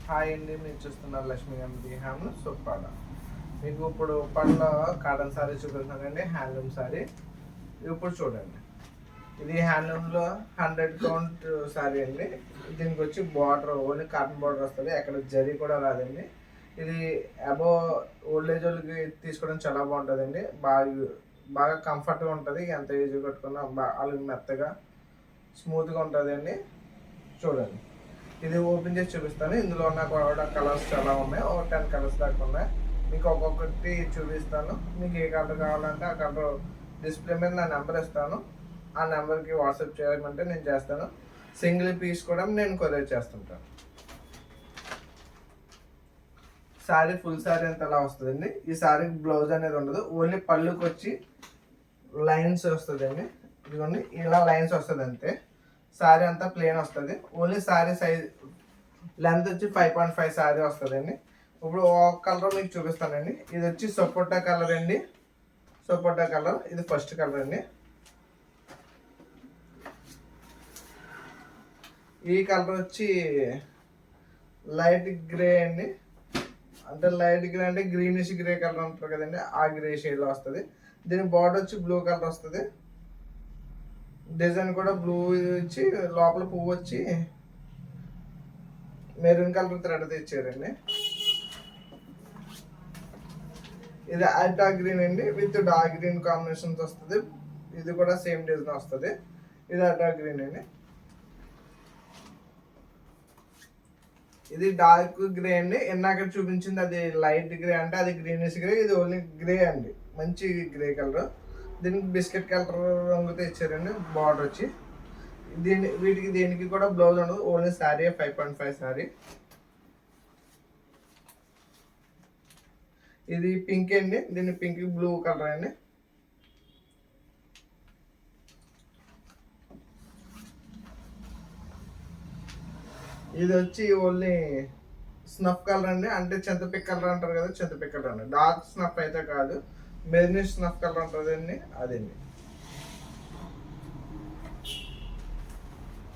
Hi అండి, మీరు చూస్తున్నారు లక్ష్మీ గాంధీ హ్యాండ్లూమ్ సోప్పాడ. మీకు ఇప్పుడు పళ్ళ కాటన్ సారీ చూపిస్తున్నానండి, హ్యాండ్లూమ్ సారీ. ఇప్పుడు చూడండి, ఇది హ్యాండ్లూమ్లో 100 కౌంట్ సారీ అండి. దీనికి వచ్చి బార్డర్ ఓన్లీ కాటన్ బార్డర్ వస్తుంది, ఎక్కడ జరీ కూడా రాదండి. ఇది అబో ఓల్డ్ ఏజ్ వాళ్ళకి తీసుకోవడం చాలా బాగుంటుందండి. బాగా కంఫర్ట్గా ఉంటుంది, ఎంత ఈజీ కట్టుకున్నా వాళ్ళకి మెత్తగా స్మూత్గా ఉంటుంది అండి. చూడండి, ఇది ఓపెన్ చేసి చూపిస్తాను. ఇందులో ఉన్న కూడా కలర్స్ చాలా ఉన్నాయి, ఒక 10 కలర్స్ దాకా ఉన్నాయి. మీకు ఒక్కొక్కటి చూపిస్తాను. మీకు ఏ కలర్ కావాలంటే ఆ కలర్ డిస్ప్లే మీద నా నెంబర్ ఇస్తాను. ఆ నెంబర్కి వాట్సాప్ చేయమంటే నేను చేస్తాను. సింగిల్ పీస్ కూడా నేను కొరియర్ చేస్తుంటాను. శారీ ఫుల్ శారీ అంత అలా వస్తుందండి. ఈ శారీకి బ్లౌజ్ అనేది ఉండదు, ఓన్లీ పళ్ళుకి వచ్చి లైన్స్ వస్తుందండి. ఇదిగోండి, ఇలా లైన్స్ వస్తుంది అంతే. శారీ అంతా ప్లెయిన్ వస్తుంది. ఓన్లీ శారీ సైజ్ లెంత్ వచ్చి 5.5 శారీ వస్తుందండి. ఇప్పుడు ఒక కలర్ మీకు చూపిస్తానండి. ఇది వచ్చి సపోటా కలర్ అండి. సపోటా కలర్, ఇది ఫస్ట్ కలర్ అండి. ఈ కలర్ వచ్చి లైట్ గ్రే అండి. అంటే లైట్ గ్రే అంటే గ్రీనిష్ గ్రే కలర్ అంటారు కదండి, ఆ గ్రే షేడ్లో వస్తుంది. దీని బార్డర్ వచ్చి బ్లూ కలర్ వస్తుంది. డిజైన్ కూడా బ్లూ వచ్చి లోపల పువ్వు వచ్చి మెరూన్ కలర్ థ్రెడ్ తెచ్చారండి. ఇది డార్క్ గ్రీన్ అండి, విత్ డార్క్ గ్రీన్ కాంబినేషన్స్ వస్తుంది. ఇది కూడా సేమ్ డిజైన్ వస్తుంది. ఇది డార్క్ గ్రీన్ అండి. ఇది డార్క్ గ్రే అండి. ఇందాక చూపించింది అది లైట్ గ్రే, అంటే అది గ్రీనిష్ గ్రే. ఇది ఓన్లీ గ్రే అండి, మంచి గ్రే కలర్. దీనికి బిస్కెట్ కలర్ రంగుతో ఇచ్చారండి. బార్డర్ వచ్చి దీనికి కూడా బ్లౌజ్ ఉండదు, ఓన్లీ శారీ 5.5 శారీ. ఇది పింక్ అండి, దీన్ని పింక్ బ్లూ కలర్ అండి. ఇది వచ్చి ఓన్లీ స్నఫ్ కలర్ అండి, అంటే చింతపిక్ కలర్ అంటారు కదా, చింతపిక్ కలర్ అండి. డార్క్ స్నఫ్ అయితే కాదు, మెరూనిష్ స్నఫ్ కలర్ ఉంటుంది అండి, అదండి.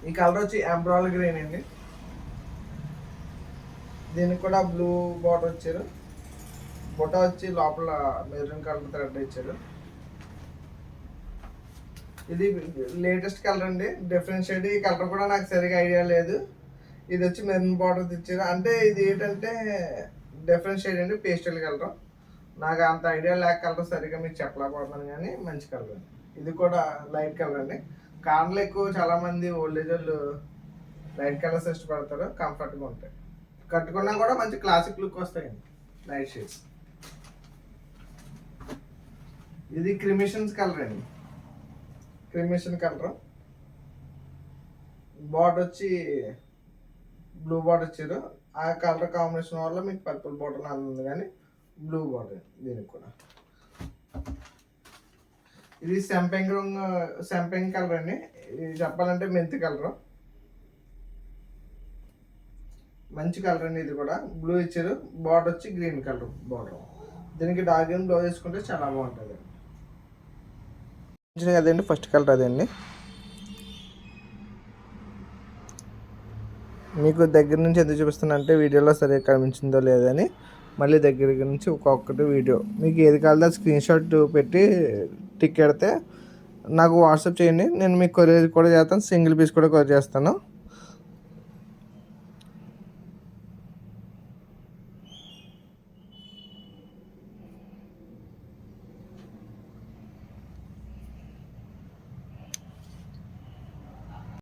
ఈ కలర్ వచ్చి ఎంబ్రాయిడరీ గ్రీన్ అండి. దీనికి కూడా బ్లూ బార్డర్ వచ్చారు. బొట్ట వచ్చి లోపల మెరూన్ కలర్ థ్రెడ్ ఇచ్చారు. ఇది లేటెస్ట్ కలర్ అండి, డిఫరెంట్ షేడ్. ఈ కలర్ కూడా నాకు సరిగా ఐడియా లేదు. ఇది వచ్చి మెరూన్ బార్డర్ ఇచ్చారు. అంటే ఇది ఏంటంటే డిఫరెంట్ షేడ్ అండి, పేస్టల్ కలర్. నాకు అంత ఐడియా లేక కలర్ సరిగ్గా మీకు చెప్పలేకపోతున్నాను, కానీ మంచి కలర్ అండి. ఇది కూడా లైట్ కలర్ అండి. కార్లు ఎక్కువ చాలామంది ఓల్డ్ ఏజ్ వాళ్ళు లైట్ కలర్స్ ఇష్టపడతారు, కంఫర్ట్గా ఉంటాయి. కట్టుకున్నా కూడా మంచి క్లాసిక్ లుక్ వస్తాయండి, లైట్ షేడ్స్. ఇది క్రిమిషన్స్ కలర్ అండి, క్రిమిషన్ కలర్. బార్డర్ వచ్చి బ్లూ బార్డర్ ఇచ్చారు. ఆ కలర్ కాంబినేషన్ వల్ల మీకు పర్పుల్ బార్డర్ అందుంది, కానీ బ్లూ బార్డర్ దీనికి కూడా. ఇది సెంపెంగ్ కలర్ అండి. ఇది చెప్పాలంటే మెంతి కలర్, మంచి కలర్ అండి. ఇది కూడా బ్లూ ఇచ్చారు. బార్డర్ వచ్చి గ్రీన్ కలర్ బార్డర్. దీనికి డార్క్ గ్రీన్ బ్లౌజ్ వేసుకుంటే చాలా బాగుంటుంది కదండి. ఫస్ట్ కలర్ అదండి. మీకు దగ్గర నుంచి ఎందుకు చూపిస్తున్నా అంటే వీడియోలో సరిగ్గా కనిపించిందో లేదని మళ్ళీ దగ్గర నుంచి ఒక్కొక్కటి వీడియో మీకు ఏది కావాలో స్క్రీన్ షాట్ పెట్టి టిక్ పెడితే నాకు వాట్సాప్ చేయండి. నేను మీకు కొరియర్ కూడా చేస్తాను, సింగిల్ పీస్ కూడా కొరియర్ చేస్తాను.